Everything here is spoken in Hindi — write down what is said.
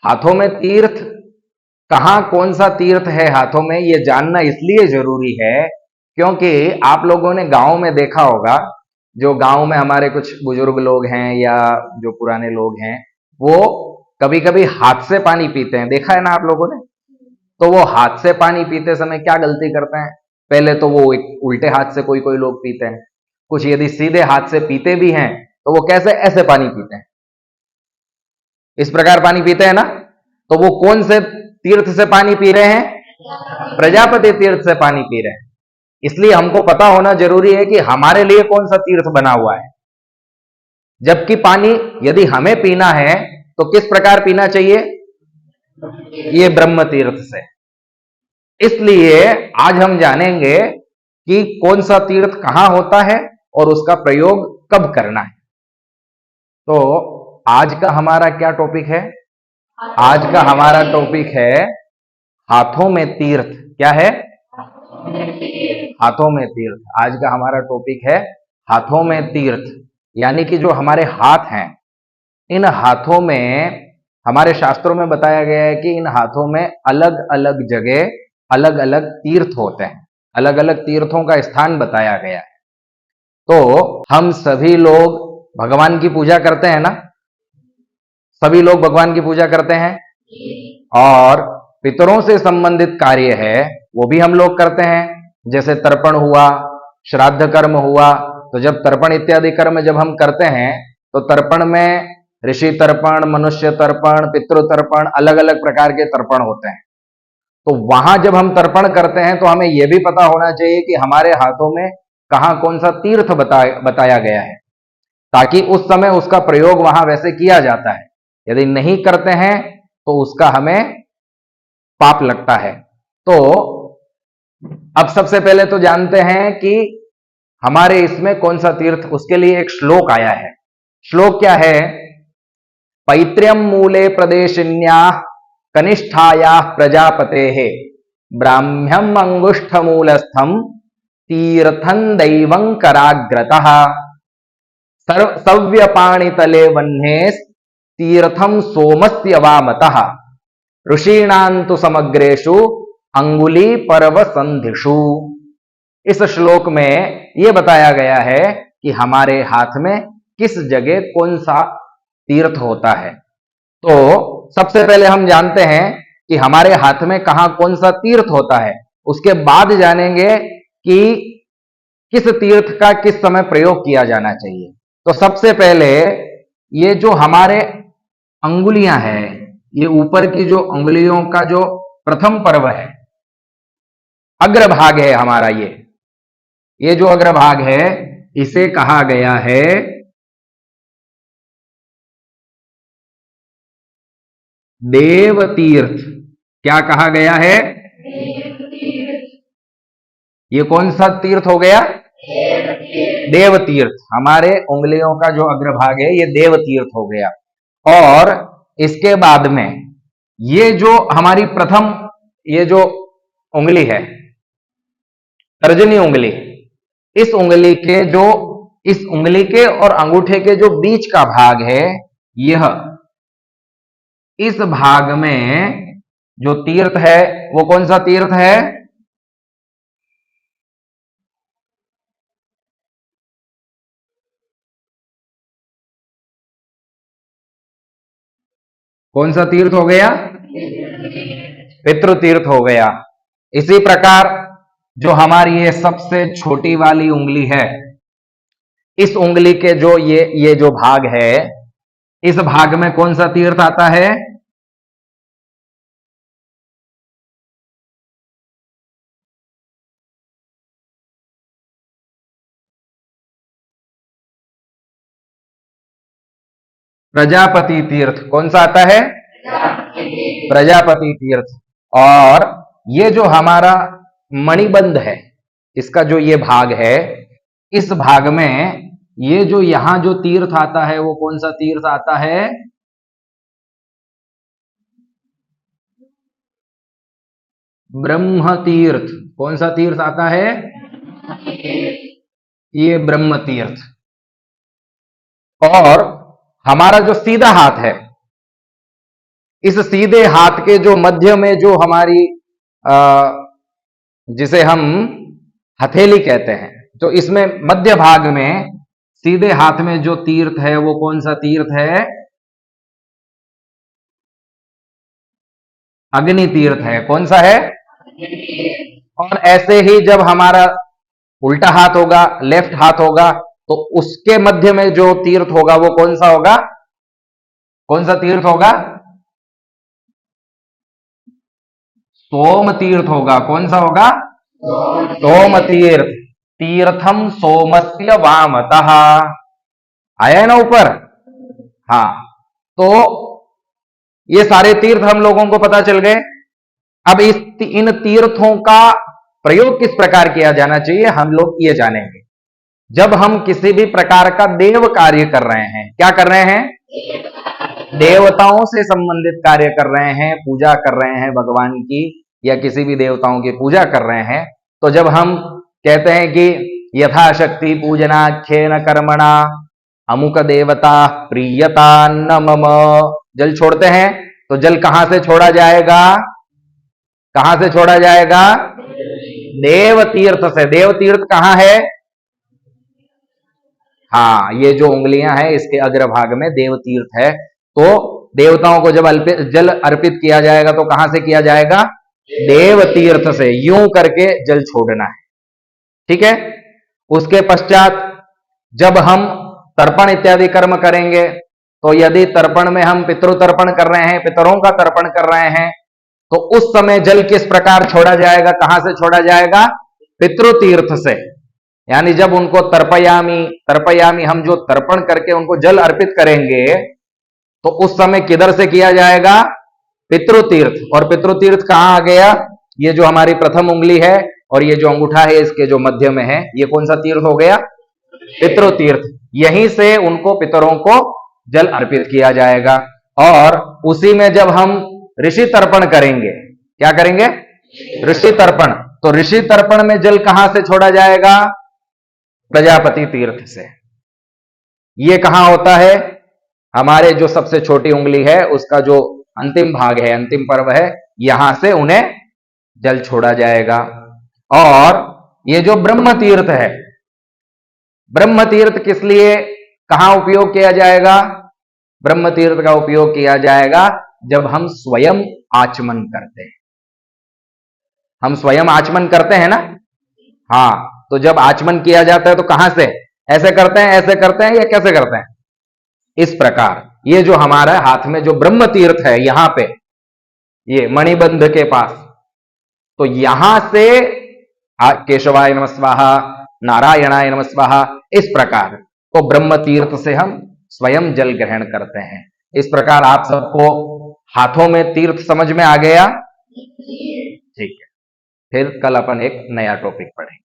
हाथों में तीर्थ, कहां कौन सा तीर्थ है हाथों में, ये जानना इसलिए जरूरी है क्योंकि आप लोगों ने गांव में देखा होगा, जो गांव में हमारे कुछ बुजुर्ग लोग हैं या जो पुराने लोग हैं, वो कभी कभी हाथ से पानी पीते हैं, देखा है ना आप लोगों ने। तो वो हाथ से पानी पीते समय क्या गलती करते हैं, पहले तो वो एक उल्टे हाथ से कोई कोई लोग पीते हैं, कुछ यदि सीधे हाथ से पीते भी हैं तो वो कैसे, ऐसे पानी पीते हैं, इस प्रकार पानी पीते हैं ना। तो वो कौन से तीर्थ से पानी पी रहे हैं, प्रजापति तीर्थ से पानी पी रहे हैं। इसलिए हमको पता होना जरूरी है कि हमारे लिए कौन सा तीर्थ बना हुआ है। जबकि पानी यदि हमें पीना है तो किस प्रकार पीना चाहिए, ये ब्रह्म तीर्थ से। इसलिए आज हम जानेंगे कि कौन सा तीर्थ कहां होता है और उसका प्रयोग कब करना है। तो आज का हमारा क्या टॉपिक है, आज का हमारा टॉपिक है हाथों में तीर्थ। क्या है, हाथों में तीर्थ। आज का हमारा टॉपिक है हाथों में तीर्थ, यानी कि जो हमारे हाथ हैं, इन हाथों में, हमारे शास्त्रों में बताया गया है कि इन हाथों में अलग अलग जगह अलग अलग तीर्थ होते हैं, अलग अलग तीर्थों का स्थान बताया गया है। तो हम सभी लोग भगवान की पूजा करते हैं ना, सभी लोग भगवान की पूजा करते हैं, और पितरों से संबंधित कार्य है वो भी हम लोग करते हैं, जैसे तर्पण हुआ, श्राद्ध कर्म हुआ। तो जब तर्पण इत्यादि कर्म जब हम करते हैं तो तर्पण में ऋषि तर्पण, मनुष्य तर्पण, पितृ तर्पण, अलग अलग प्रकार के तर्पण होते हैं। तो वहां जब हम तर्पण करते हैं तो हमें यह भी पता होना चाहिए कि हमारे हाथों में कहां कौन सा तीर्थ बताया गया है, ताकि उस समय उसका प्रयोग वहां वैसे किया जाता है। यदि नहीं करते हैं तो उसका हमें पाप लगता है। तो अब सबसे पहले तो जानते हैं कि हमारे इसमें कौन सा तीर्थ, उसके लिए एक श्लोक आया है। श्लोक क्या है, पैत्र्यम मूले प्रदेशिन्या कनिष्ठाया प्रजापते ब्राह्म्यम अंगुष्ठ मूलस्थम तीर्थं दैवं कराग्रतः सव्यपाणितले वह्ने तीर्थम सोमस्य वामतः ऋषीणान्तु समग्रेषु अंगुली पर्व संधिषु। इस श्लोक में यह बताया गया है कि हमारे हाथ में किस जगह कौन सा तीर्थ होता है। तो सबसे पहले हम जानते हैं कि हमारे हाथ में कहां कौन सा तीर्थ होता है, उसके बाद जानेंगे कि किस तीर्थ का किस समय प्रयोग किया जाना चाहिए। तो सबसे पहले ये जो हमारे अंगुलियां हैं, ये ऊपर की जो अंगुलियों का जो प्रथम पर्व है, अग्रभाग है हमारा, ये जो अग्रभाग है इसे कहा गया है देव तीर्थ। क्या कहा गया है, ये कौन सा तीर्थ हो गया, देव तीर्थ। हमारे उंगलियों का जो अग्रभाग है ये देव तीर्थ हो गया। और इसके बाद में ये जो हमारी प्रथम, ये जो उंगली है, तर्जनी उंगली, इस उंगली के जो, इस उंगली के और अंगूठे के जो बीच का भाग है, यह, इस भाग में जो तीर्थ है वो कौन सा तीर्थ है, कौन सा तीर्थ हो गया, पितृ तीर्थ हो गया। इसी प्रकार जो हमारी ये सबसे छोटी वाली उंगली है, इस उंगली के जो ये जो भाग है, इस भाग में कौन सा तीर्थ आता है, प्रजापति तीर्थ। कौन सा आता है, प्रजापति तीर्थ। और ये जो हमारा मणिबंध है, इसका जो ये भाग है, इस भाग में ये जो यहां जो तीर्थ आता है वो कौन सा तीर्थ आता है, ब्रह्म तीर्थ। कौन सा तीर्थ आता है, ये ब्रह्म तीर्थ। और हमारा जो सीधा हाथ है, इस सीधे हाथ के जो मध्य में जो हमारी जिसे हम हथेली कहते हैं, तो इसमें मध्य भाग में सीधे हाथ में जो तीर्थ है वो कौन सा तीर्थ है? अग्नि तीर्थ है। कौन सा है? और ऐसे ही जब हमारा उल्टा हाथ होगा, लेफ्ट हाथ होगा, तो उसके मध्य में जो तीर्थ होगा वो कौन सा होगा? कौन सा तीर्थ होगा? सोम तीर्थ होगा। कौन सा होगा? सोम तीर्थ। तीर्थम सोमस्य वामतः। आया है ना ऊपर? हाँ, तो ये सारे तीर्थ हम लोगों को पता चल गए। अब इन तीर्थों का प्रयोग किस प्रकार किया जाना चाहिए हम लोग ये जानेंगे। जब हम किसी भी प्रकार का देव कार्य कर रहे हैं, क्या कर रहे हैं? देवताओं से संबंधित कार्य कर रहे हैं, पूजा कर रहे हैं भगवान की, या किसी भी देवताओं की पूजा कर रहे हैं, तो जब हम कहते हैं कि यथाशक्ति पूजनाख्येन कर्मणा अमुक देवता प्रियता न मम, जल छोड़ते हैं, तो जल कहां से छोड़ा जाएगा? कहां से छोड़ा जाएगा? देव तीर्थ से। देव तीर्थ कहां है? हाँ, ये जो उंगलियां हैं इसके अग्रभाग में देव तीर्थ है। तो देवताओं को जब जल अर्पित किया जाएगा तो कहां से किया जाएगा? देव तीर्थ से। यूं करके जल छोड़ना है, ठीक है। उसके पश्चात जब हम तर्पण इत्यादि कर्म करेंगे, तो यदि तर्पण में हम पितृ तर्पण कर रहे हैं, पितरों का तर्पण कर रहे हैं, तो उस समय जल किस प्रकार छोड़ा जाएगा? कहां से छोड़ा जाएगा? पितृ तीर्थ से। यानी जब उनको तर्पयामी तर्पयामी हम जो तर्पण करके उनको जल अर्पित करेंगे, तो उस समय किधर से किया जाएगा? पितृ तीर्थ। और पितृ तीर्थ कहां आ गया? ये जो हमारी प्रथम उंगली है और ये जो अंगूठा है इसके जो मध्य में है, ये कौन सा तीर्थ हो गया? पितृ तीर्थ। यहीं से उनको पितरों को जल अर्पित किया जाएगा। और उसी में जब हम ऋषि तर्पण करेंगे, क्या करेंगे? ऋषि तर्पण। तो ऋषि तर्पण में जल कहां से छोड़ा जाएगा? प्रजापति तीर्थ से। ये कहां होता है? हमारे जो सबसे छोटी उंगली है उसका जो अंतिम भाग है, अंतिम पर्व है, यहां से उन्हें जल छोड़ा जाएगा। और ये जो ब्रह्म तीर्थ है, ब्रह्म तीर्थ किस लिए कहां उपयोग किया जाएगा? ब्रह्म तीर्थ का उपयोग किया जाएगा जब हम स्वयं आचमन करते हैं। हम स्वयं आचमन करते हैं ना? हाँ, तो जब आचमन किया जाता है तो कहां से? ऐसे करते हैं, ऐसे करते हैं, या कैसे करते हैं? इस प्रकार। ये जो हमारा हाथ में जो ब्रह्म तीर्थ है यहां पे, ये मणिबंध के पास, तो यहां से केशवाय नमः स्वाहा, नारायणाय नमः स्वाहा, इस प्रकार। तो ब्रह्म तीर्थ से हम स्वयं जल ग्रहण करते हैं। इस प्रकार आप सबको हाथों में तीर्थ समझ में आ गया? ठीक है, फिर कल अपन एक नया टॉपिक पढ़ेंगे।